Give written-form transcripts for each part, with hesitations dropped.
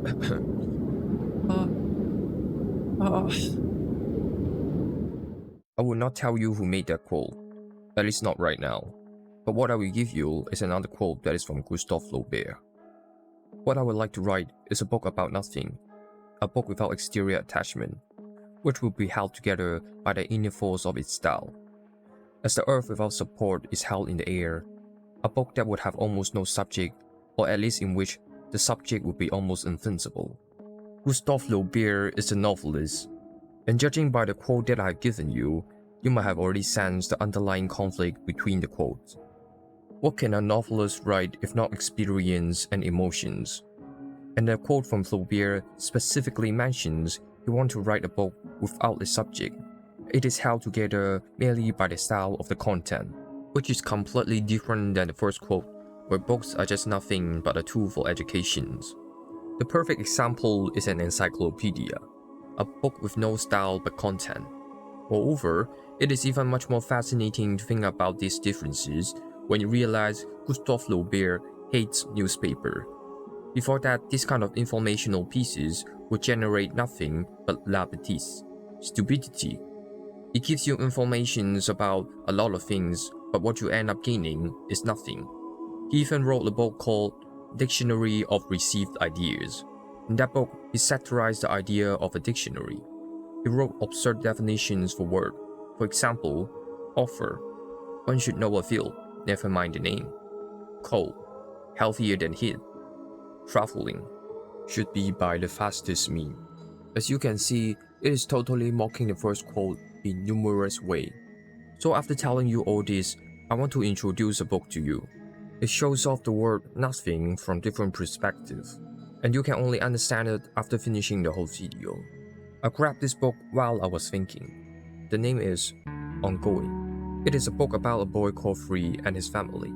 uh, uh, I will not tell you who made that quote, at least not right now. But what I will give you is another quote that is from Gustave Flaubert. What I would like to write is a book about nothing, a book without exterior attachment, which will be held together by the inner force of its style. As the earth without support is held in the air, a book that would have almost no subject, or at least in which the subject would be almost invincible. Gustave Flaubert is a novelist, and judging by the quote that I have given you, you might have already sensed the underlying conflict between the quotes. What can a novelist write if not experience and emotions? And the quote from Flaubert specifically mentions he wants to write a book without a subject. It is held together merely by the style of the content, which is completely different than the first quote, where books are just nothing but a tool for educations. The perfect example is an encyclopedia, a book with no style but content. Moreover, it is even much more fascinating to think about these differences when you realize Gustave Flaubert hates newspaper. Before that, this kind of informational pieces would generate nothing but la bêtise, stupidity. It gives you information about a lot of things, but what you end up gaining is nothing. He even wrote a book called Dictionary of Received Ideas. In that book, he satirized the idea of a dictionary. He wrote absurd definitions for word. For example, offer. One should know a field, never mind the name. Cold. Healthier than heat. Traveling. Should be by the fastest mean. As you can see, it is totally mocking the first quote in numerous ways. So after telling you all this, I want to introduce a book to you. It shows off the word nothing from different perspectives, and you can only understand it after finishing the whole video. I grabbed this book while I was thinking. The name is Ongoing. It is a book about a boy called Free and his family.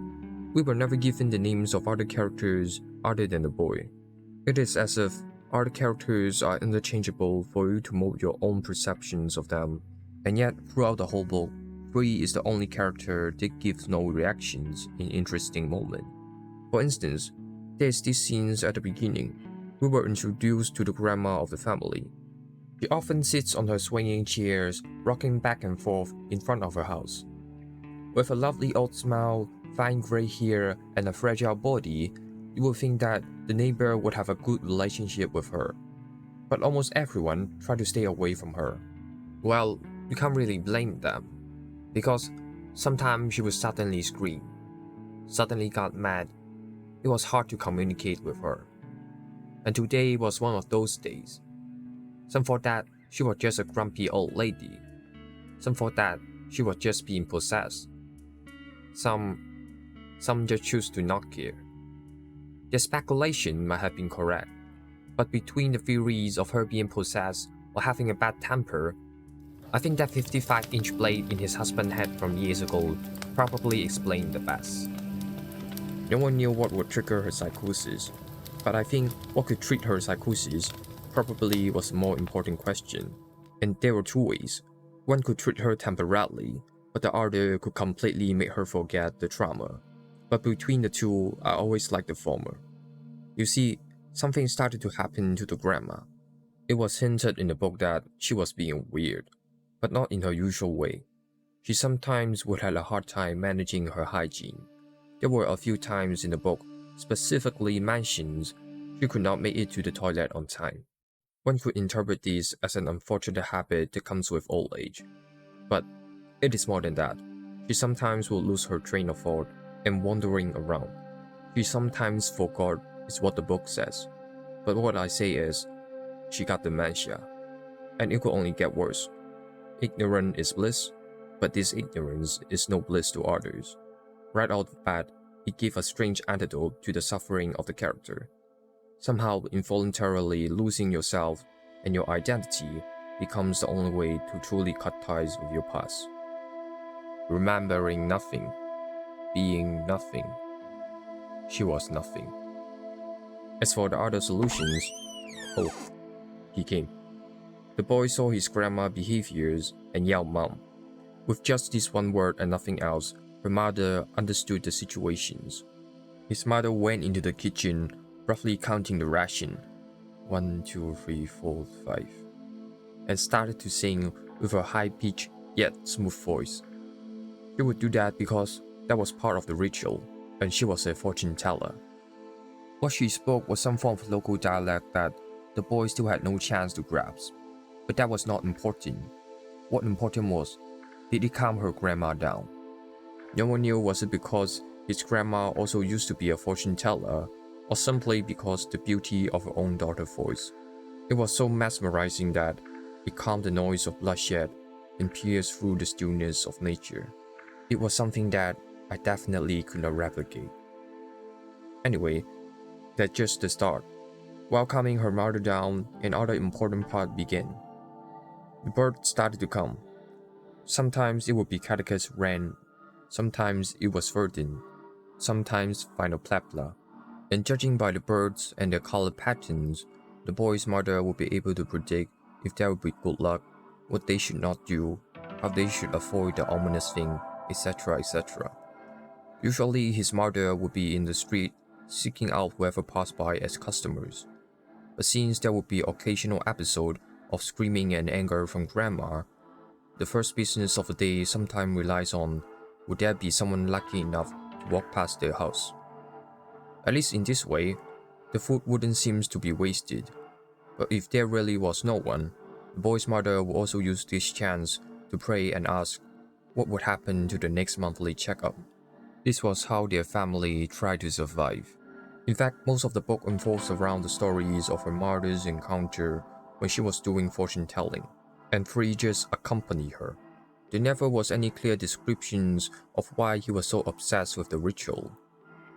We were never given the names of other characters other than the boy. It is as if other characters are interchangeable for you to mold your own perceptions of them, and yet throughout the whole book, Free is the only character that gives no reactions in interesting moments. For instance, there's these scenes at the beginning. We were introduced to the grandma of the family. She often sits on her swinging chairs, rocking back and forth in front of her house. With a lovely old smile, fine grey hair, and a fragile body, you would think that the neighbor would have a good relationship with her. But almost everyone tried to stay away from her. Well, you can't really blame them, because sometimes she would suddenly scream, suddenly got mad. It was hard to communicate with her. And today was one of those days. Some thought that she was just a grumpy old lady. Some thought that she was just being possessed. Some just choose to not care. The speculation might have been correct, but between the theories of her being possessed or having a bad temper, I think that 55-inch blade in his husband's head from years ago probably explained the best. No one knew what would trigger her psychosis, but I think what could treat her psychosis probably was a more important question. And there were two ways. One could treat her temporarily, but the other could completely make her forget the trauma. But between the two, I always liked the former. You see, something started to happen to the grandma. It was hinted in the book that she was being weird, but not in her usual way. She sometimes would have a hard time managing her hygiene. There were a few times in the book specifically mentioned she could not make it to the toilet on time. One could interpret this as an unfortunate habit that comes with old age. But it is more than that. She sometimes would lose her train of thought and wandering around. She sometimes forgot is what the book says. But what I say is, she got dementia. And it could only get worse. Ignorance is bliss, but this ignorance is no bliss to others. Right out of the bat, it gave a strange antidote to the suffering of the character. Somehow, involuntarily losing yourself and your identity becomes the only way to truly cut ties with your past. Remembering nothing, being nothing. She was nothing. As for the other solutions, oh, he came. The boy saw his grandma's behaviors and yelled mom. With just this one word and nothing else, her mother understood the situations. His mother went into the kitchen, roughly counting the ration. 1, 2, 3, 4, 5, and started to sing with a high-pitched yet smooth voice. She would do that because that was part of the ritual, and she was a fortune teller. What she spoke was some form of local dialect that the boy still had no chance to grasp, but that was not important. What important was, did it calm her grandma down? No one knew was it because his grandma also used to be a fortune teller, or simply because the beauty of her own daughter's voice. It was so mesmerizing that it calmed the noise of bloodshed and pierced through the stillness of nature. It was something that I definitely could not replicate. Anyway, that's just the start. While calming her mother down, another important part began. The birds started to come. Sometimes it would be Catechus wren, sometimes it was Verdin, sometimes Phytoplankton. And judging by the birds and their color patterns, the boy's mother would be able to predict if there would be good luck, what they should not do, how they should avoid the ominous thing, etc. etc. Usually his mother would be in the street seeking out whoever passed by as customers. But since there would be occasional episode of screaming and anger from grandma, the first business of the day sometimes relies on would there be someone lucky enough to walk past their house. At least in this way, the food wouldn't seem to be wasted. But if there really was no one, the boy's mother would also use this chance to pray and ask what would happen to the next monthly checkup. This was how their family tried to survive. In fact, most of the book unfolds around the stories of her mother's encounter when she was doing fortune telling, and Free just accompanied her. There never was any clear descriptions of why he was so obsessed with the ritual.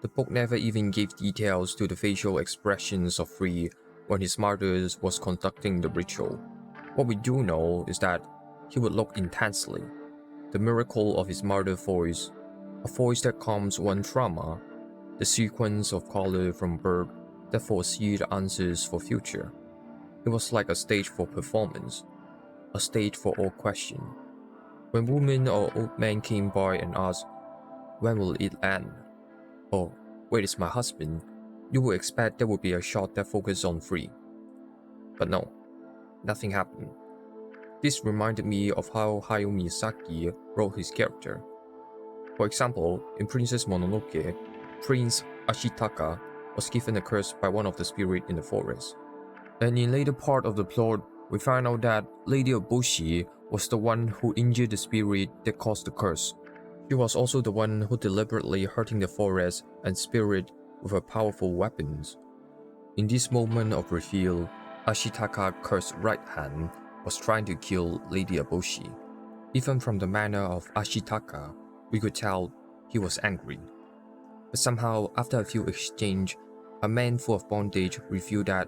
The book never even gave details to the facial expressions of Free when his mother was conducting the ritual. What we do know is that he would look intensely. The miracle of his mother's voice, a voice that calms one trauma, the sequence of color from birth that foresee the answers for future. It was like a stage for performance, a stage for all question. When women or old men came by and asked, when will it end? Or, where is my husband? You would expect there would be a shot that focused on Free. But no, nothing happened. This reminded me of how Hayao Miyazaki wrote his character. For example, in Princess Mononoke, Prince Ashitaka was given a curse by one of the spirits in the forest. And in later part of the plot, we find out that Lady Oboshi was the one who injured the spirit that caused the curse. She was also the one who deliberately hurting the forest and spirit with her powerful weapons. In this moment of reveal, Ashitaka's cursed right hand was trying to kill Lady Oboshi. Even from the manner of Ashitaka, we could tell he was angry. But somehow, after a few exchanges, a man full of bondage revealed that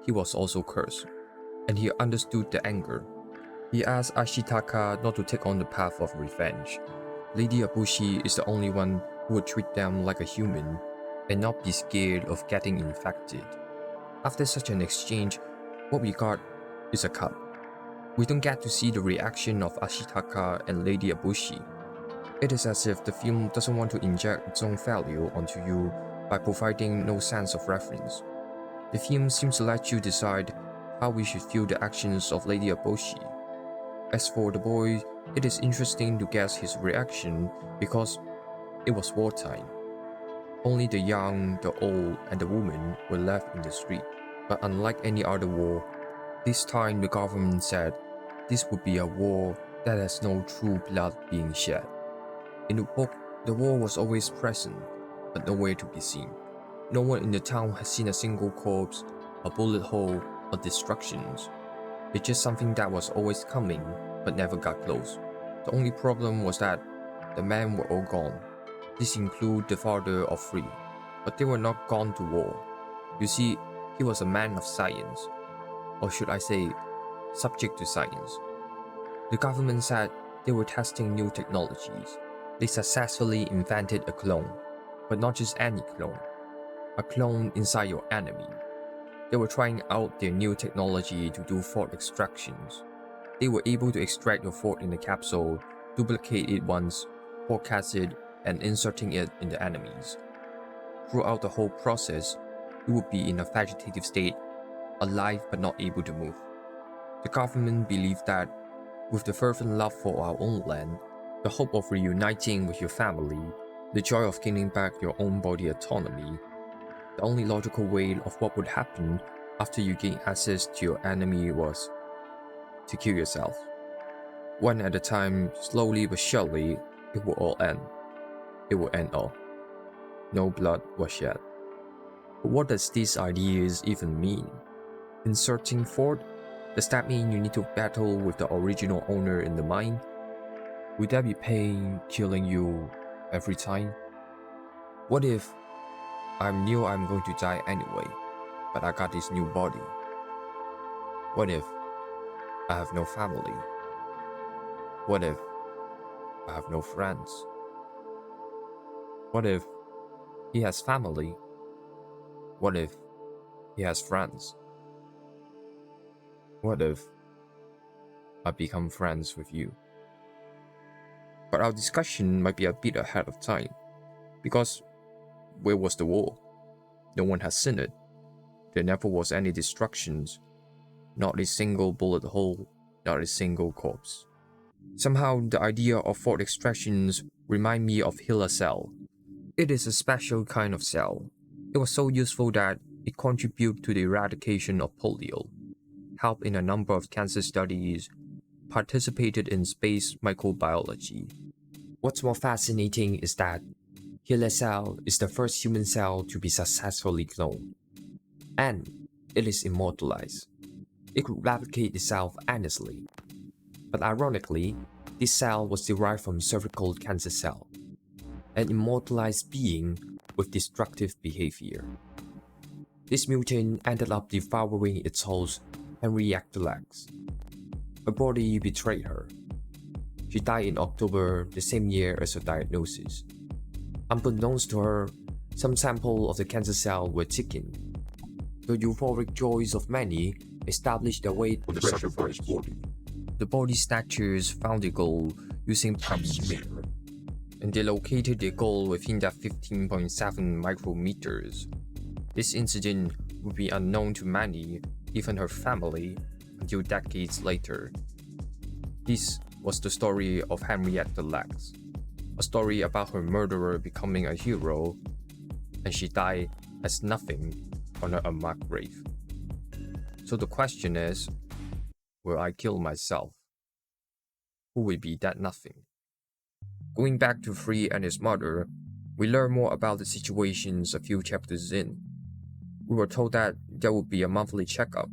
he was also cursed, and he understood the anger. He asked Ashitaka not to take on the path of revenge. Lady Oboshi is the only one who would treat them like a human and not be scared of getting infected. After such an exchange, what we got is a cut. We don't get to see the reaction of Ashitaka and Lady Oboshi. It is as if the film doesn't want to inject its own value onto you by providing no sense of reference. The film seems to let you decide how we should feel the actions of Lady Oboshi. As for the boy, it is interesting to guess his reaction because it was wartime. Only the young, the old, and the women were left in the street. But unlike any other war, this time the government said this would be a war that has no true blood being shed. In the book, the war was always present, but nowhere to be seen. No one in the town has seen a single corpse, a bullet hole, or destructions. It's just something that was always coming, but never got close. The only problem was that the men were all gone. This included the father of Free, but they were not gone to war. You see, he was a man of science, or should I say, subject to science. The government said they were testing new technologies. They successfully invented a clone, but not just any clone, a clone inside your enemy. They were trying out their new technology to do thought extractions. They were able to extract your thought in the capsule, duplicate it once, broadcast it, and inserting it in the enemies. Throughout the whole process, you would be in a vegetative state, alive but not able to move. The government believed that, with the fervent love for our own land, the hope of reuniting with your family, the joy of gaining back your own body autonomy, the only logical way of what would happen after you gain access to your enemy was to kill yourself. One at a time, slowly but surely, it will all end. It will end all. No blood was shed. But what does these ideas even mean? In searching for it, does that mean you need to battle with the original owner in the mind? Would there be pain killing you every time? What if I knew I'm going to die anyway, but I got this new body? What if I have no family? What if I have no friends? What if he has family? What if he has friends? What if I become friends with you? But our discussion might be a bit ahead of time, because where was the war? No one has seen it. There never was any destructions, not a single bullet hole, not a single corpse. Somehow the idea of thought extractions remind me of Hiller cell. It is a special kind of cell. It was so useful that it contributed to the eradication of polio, helped in a number of cancer studies, participated in space microbiology. What's more fascinating is that Hiller cell is the first human cell to be successfully cloned, and it is immortalized. It could replicate itself endlessly. But ironically, this cell was derived from cervical cancer cell, an immortalized being with destructive behavior. This mutant ended up devouring its host, Henrietta Lacks. Her body betrayed her. She died in October the same year as her diagnosis. Unbeknownst to her, some sample of the cancer cell were taken. The euphoric joys of many established their way on the sacrificed body. The body snatchers found the goal using pap smear, and they located the goal within that 15.7 micrometers. This incident would be unknown to many, even her family, until decades later. This was the story of Henrietta Lacks, a story about her murderer becoming a hero, and she died as nothing on her unmarked grave. So the question is, will I kill myself? Who will be that nothing? Going back to Free and his mother, we learn more about the situations a few chapters in. We were told that there would be a monthly checkup.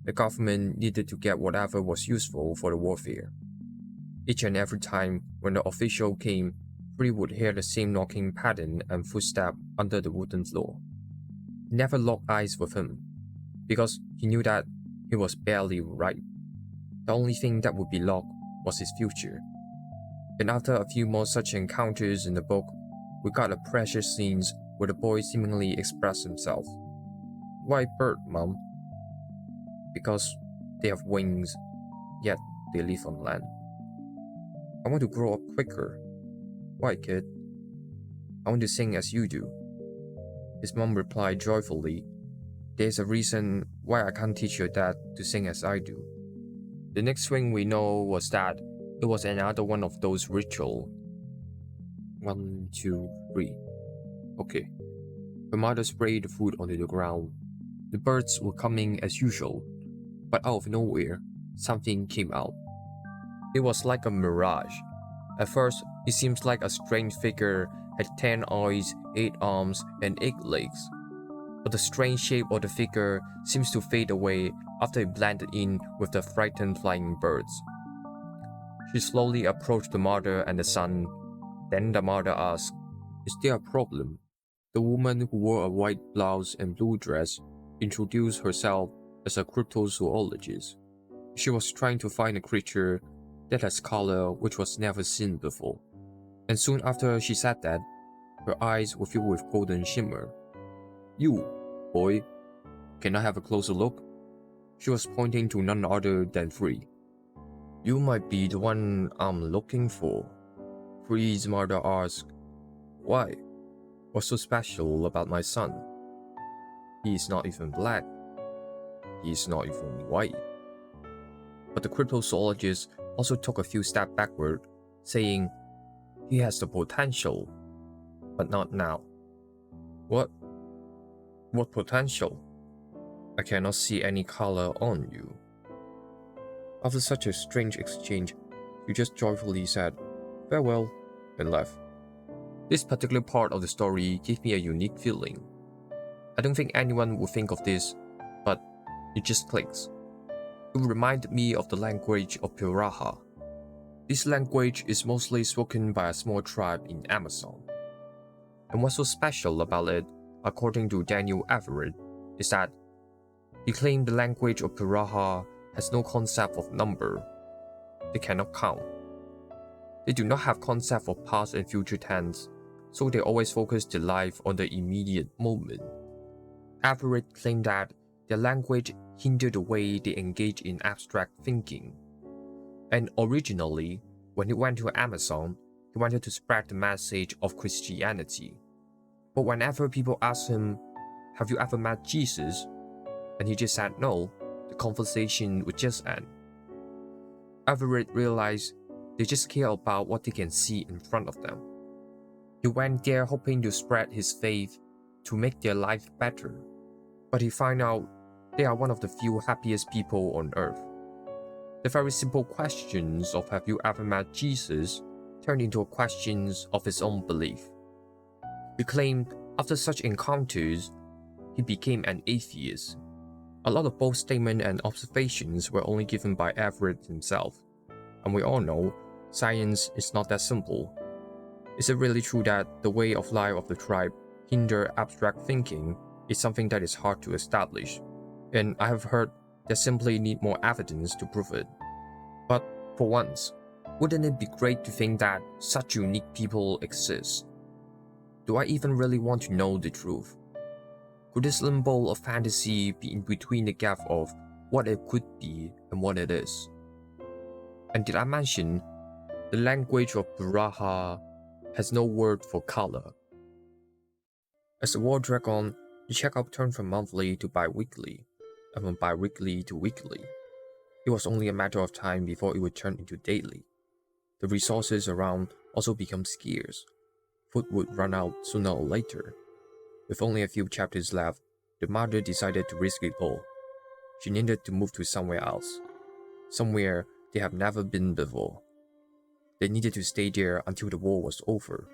The government needed to get whatever was useful for the warfare. Each and every time when the official came, Free would hear the same knocking pattern and footstep under the wooden floor. He never locked eyes with him, because he knew that he was barely ripe. The only thing that would be locked was his future. And after a few more such encounters in the book, we got the precious scenes where the boy seemingly expressed himself. Why bird, Mom? Because they have wings, yet they live on land. I want to grow up quicker. Why, kid? I want to sing as you do. His mom replied joyfully, there's a reason why I can't teach your dad to sing as I do. The next thing we know was that it was another one of those rituals. 1, 2, 3. Okay. Her mother sprayed the food onto the ground. The birds were coming as usual, but out of nowhere, something came out. It was like a mirage. At first, it seems like a strange figure had 10 eyes, 8 arms, and 8 legs. But the strange shape of the figure seems to fade away after it blended in with the frightened flying birds. She slowly approached the mother and the son. Then the mother asked, is there a problem? The woman who wore a white blouse and blue dress introduced herself as a cryptozoologist. She was trying to find a creature that has color which was never seen before. And soon after she said that, her eyes were filled with golden shimmer. You, boy, can I have a closer look? She was pointing to none other than Free. You might be the one I'm looking for. Free's mother asked, why? What's so special about my son? He is not even black. he's not even white. But the cryptozoologist also took a few steps backward, saying, he has the potential, but not now. What? What potential? I cannot see any color on you. After such a strange exchange, he just joyfully said, farewell, and left. This particular part of the story gave me a unique feeling. I don't think anyone would think of this, but it just clicks. It reminded me of the language of Piraha. This language is mostly spoken by a small tribe in Amazon. And what's so special about it, according to Daniel Everett, is that he claimed the language of Piraha has no concept of number. They cannot count. They do not have concept of past and future tense, so they always focus their life on the immediate moment. Everett claimed that their language hindered the way they engage in abstract thinking. And originally, when he went to Amazon, he wanted to spread the message of Christianity. But whenever people asked him, have you ever met Jesus? And he just said no, the conversation would just end. Everett realized they just care about what they can see in front of them. He went there hoping to spread his faith to make their life better. But he found out they are one of the few happiest people on earth. The very simple questions of have you ever met Jesus turned into questions of his own belief. He claimed after such encounters, he became an atheist. A lot of both statements and observations were only given by Everett himself. And we all know, science is not that simple. Is it really true that the way of life of the tribe hinder abstract thinking is something that is hard to establish? And I have heard they simply need more evidence to prove it. But for once, wouldn't it be great to think that such unique people exist? Do I even really want to know the truth? Could this limbo of fantasy be in between the gap of what it could be and what it is? And did I mention the language of Piraha has no word for color? As the war dragged on, the checkup turned from monthly to bi-weekly, and from bi-weekly to weekly. It was only a matter of time before it would turn into daily. The resources around also became scarce. Food would run out sooner or later. With only a few chapters left, the mother decided to risk it all. She needed to move to somewhere else. Somewhere they have never been before. They needed to stay there until the war was over.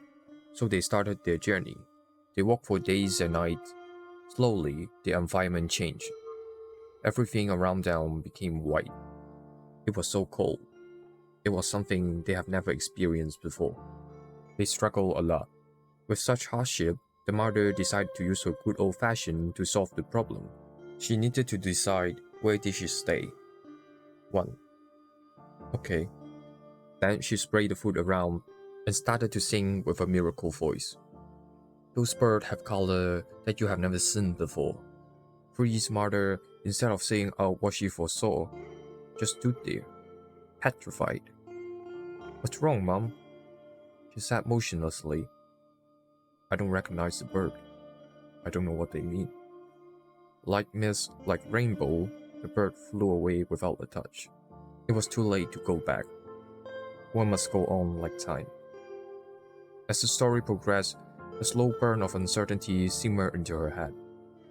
So they started their journey. They walked for days and nights. Slowly, the environment changed. Everything around them became white. It was so cold. It was something they have never experienced before. They struggled a lot. With such hardship, the mother decided to use her good old-fashioned to solve the problem. She needed to decide where did she stay. 1. Okay. Then she sprayed the food around and started to sing with a miracle voice. Those birds have color that you have never seen before. Free's mother, instead of saying out what she foresaw, just stood there, petrified. What's wrong, Mom? She sat motionlessly. I don't recognize the bird. I don't know what they mean. Like mist, like rainbow, the bird flew away without a touch. It was too late to go back. One must go on like time. As the story progressed, a slow burn of uncertainty simmered into her head.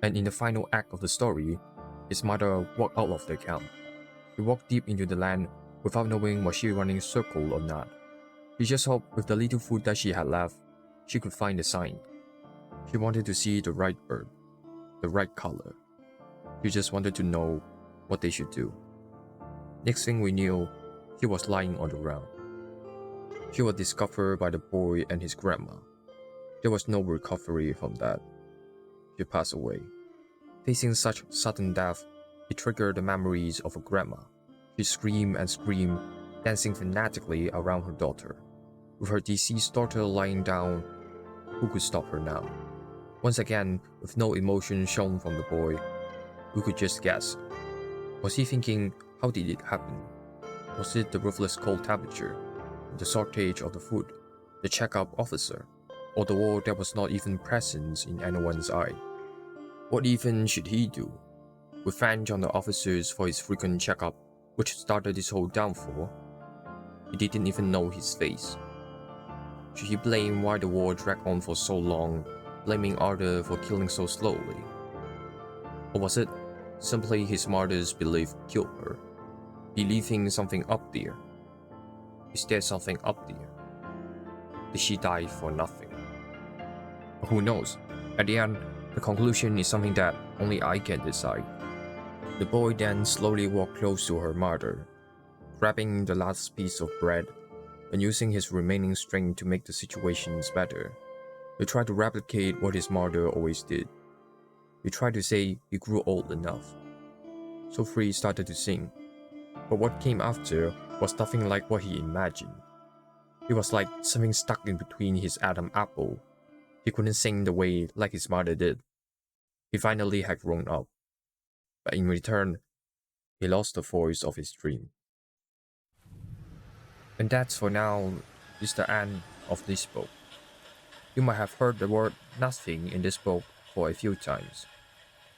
And in the final act of the story, his mother walked out of the camp. She walked deep into the land without knowing was she running circle or not. She just hoped with the little food that she had left, she could find the sign. She wanted to see the right bird, the right color. She just wanted to know what they should do. Next thing we knew, she was lying on the ground. She was discovered by the boy and his grandma. There was no recovery from that. She passed away. Facing such sudden death, it triggered the memories of her grandma. She screamed and screamed, dancing fanatically around her daughter. With her deceased daughter lying down, who could stop her now? Once again, with no emotion shown from the boy, we could just guess. Was he thinking, how did it happen? Was it the ruthless cold temperature, the shortage of the food, the checkup officer, or the war that was not even present in anyone's eye? What even should he do? revenge on the officers for his frequent checkup, which started this whole downfall. He didn't even know his face. Should he blame why the war dragged on for so long, blaming others for killing so slowly? Or was it simply his mother's belief killed her, believing something up there? Is there something up there? Did she die for nothing? But who knows? At the end, the conclusion is something that only I can decide. The boy then slowly walked close to her mother, grabbing the last piece of bread and using his remaining strength to make the situations better. He tried to replicate what his mother always did. He tried to say he grew old enough. So Free started to sing. But what came after was nothing like what he imagined. It was like something stuck in between his Adam apple. He couldn't sing the way like his mother did. He finally had grown up. But in return, he lost the voice of his dream. And that for now is the end of this book. You might have heard the word nothing in this book for a few times.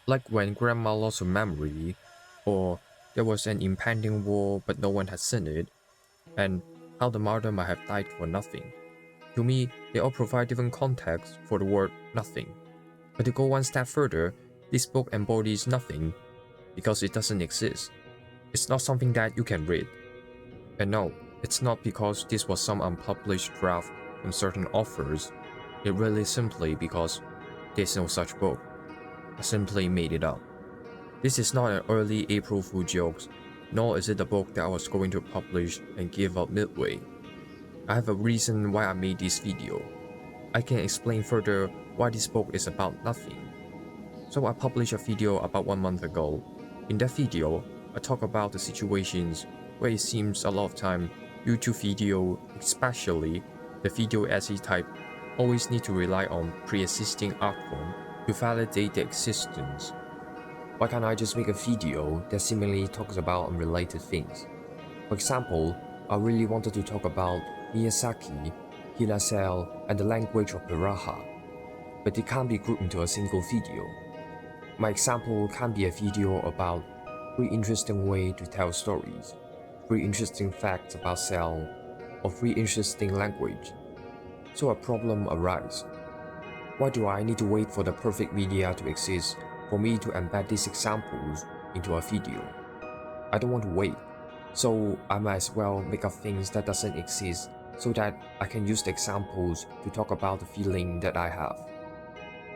Like when grandma lost her memory, or there was an impending war but no one had seen it, and how the mother might have died for nothing. To me, they all provide different context for the word nothing. But to go one step further, this book embodies nothing because it doesn't exist. It's not something that you can read. And no, it's not because this was some unpublished draft from certain authors. It really simply because there's no such book. I simply made it up. This is not an early April Fool joke, nor is it a book that I was going to publish and give up midway. I have a reason why I made this video. I can explain further why this book is about nothing. So I published a video about 1 month ago. In that video, I talk about the situations where it seems a lot of time YouTube video, especially the video essay type, always need to rely on pre-existing art form to validate their existence. Why can't I just make a video that seemingly talks about unrelated things? For example, I really wanted to talk about Miyazaki, Hirasel, and the language of Baraha, but it can't be grouped into a single video. My example can't be a video about 3 interesting ways to tell stories, 3 interesting facts about Cell, or 3 interesting language. So a problem arises. Why do I need to wait for the perfect media to exist for me to embed these examples into a video? I don't want to wait, so I might as well make up things that doesn't exist so that I can use the examples to talk about the feeling that I have.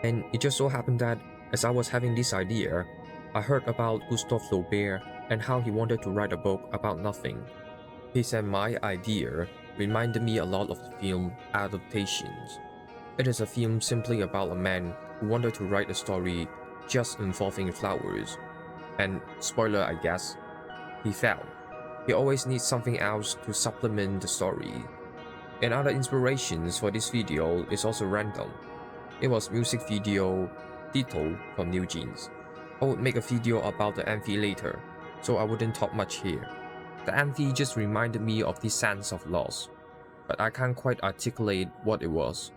And it just so happened that as I was having this idea, I heard about Gustave Flaubert and how he wanted to write a book about nothing. His and my idea reminded me a lot of the film adaptations. It is a film simply about a man who wanted to write a story just involving flowers. And spoiler I guess, he failed. He always needs something else to supplement the story. And other inspirations for this video is also random. It was music video Ditto from New Jeans. I would make a video about the MV later, so I wouldn't talk much here. The MV just reminded me of this sense of loss, but I can't quite articulate what it was.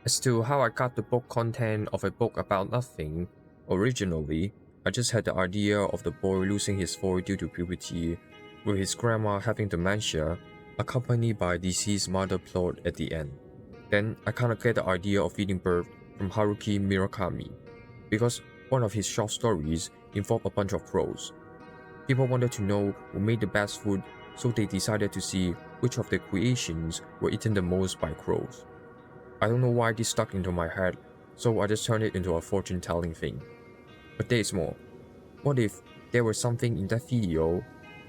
As to how I got the book content of a book about nothing, originally, I just had the idea of the boy losing his voice due to puberty, with his grandma having dementia, accompanied by a deceased mother plot at the end. Then I kinda get the idea of feeding birth from Haruki Murakami, because one of his short stories involved a bunch of crows. People wanted to know who made the best food, so they decided to see which of their creations were eaten the most by crows. I don't know why this stuck into my head, so I just turned it into a fortune-telling thing. But there is more. What if there was something in that video,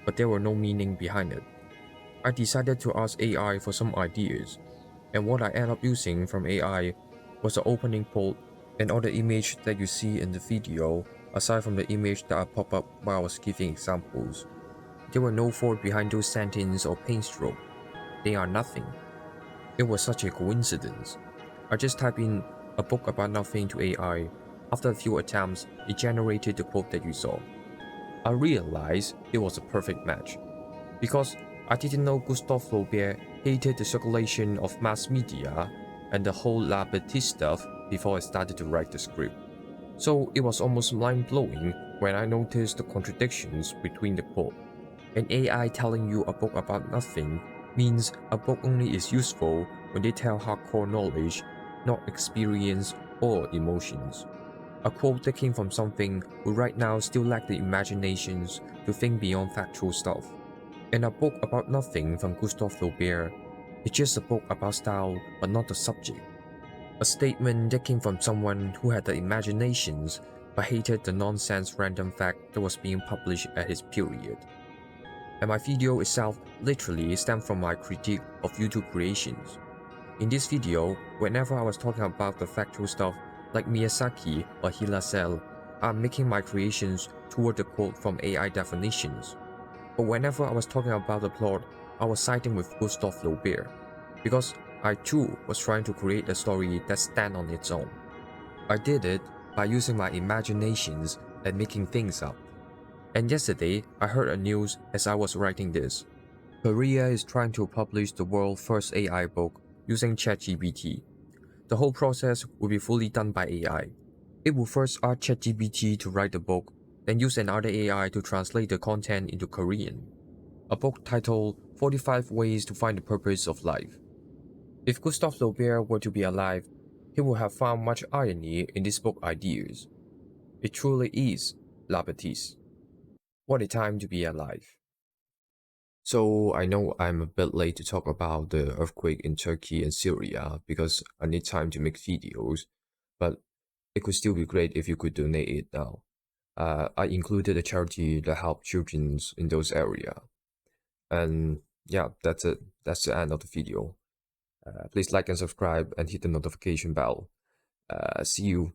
but there were no meaning behind it? I decided to ask AI for some ideas, and what I ended up using from AI was the opening quote and all the image that you see in the video, aside from the image that I pop up while I was giving examples. There were no thought behind those sentences or paint stroke. They are nothing. It was such a coincidence. I just typed in a book about nothing to AI. After a few attempts, it generated the quote that you saw. I realized it was a perfect match, because I didn't know Gustave Flaubert hated the circulation of mass media and the whole La Bêtise stuff before I started to write the script. So it was almost mind-blowing when I noticed the contradictions between the quote. An AI telling you a book about nothing means a book only is useful when they tell hardcore knowledge, not experience or emotions. A quote that came from something who right now still lack the imaginations to think beyond factual stuff. And a book about nothing from Gustave Flaubert is just a book about style but not the subject. A statement that came from someone who had the imaginations but hated the nonsense random fact that was being published at his period. And my video itself literally stemmed from my critique of YouTube creations. In this video, whenever I was talking about the factual stuff like Miyazaki or Hirasel, I'm making my creations toward the quote from AI definitions. But whenever I was talking about the plot, I was siding with Gustave Flaubert, because I too was trying to create a story that stands on its own. I did it by using my imaginations and making things up. And yesterday, I heard a news as I was writing this. Korea is trying to publish the world's first AI book using chatgbt. The whole process will be fully done by AI. It will first ask chatgpt to write the book, then use another AI to translate the content into Korean. A book titled 45 Ways to Find the Purpose of Life. If Gustave Flaubert were to be alive, he would have found much irony in this book ideas. It truly is La Bêtise. What a time to be alive. So I know I'm a bit late to talk about the earthquake in Turkey and Syria because I need time to make videos, but it could still be great if you could donate it now. I included a charity that help children in those areas. And yeah, that's it. That's the end of the video. Please like and subscribe and hit the notification bell. See you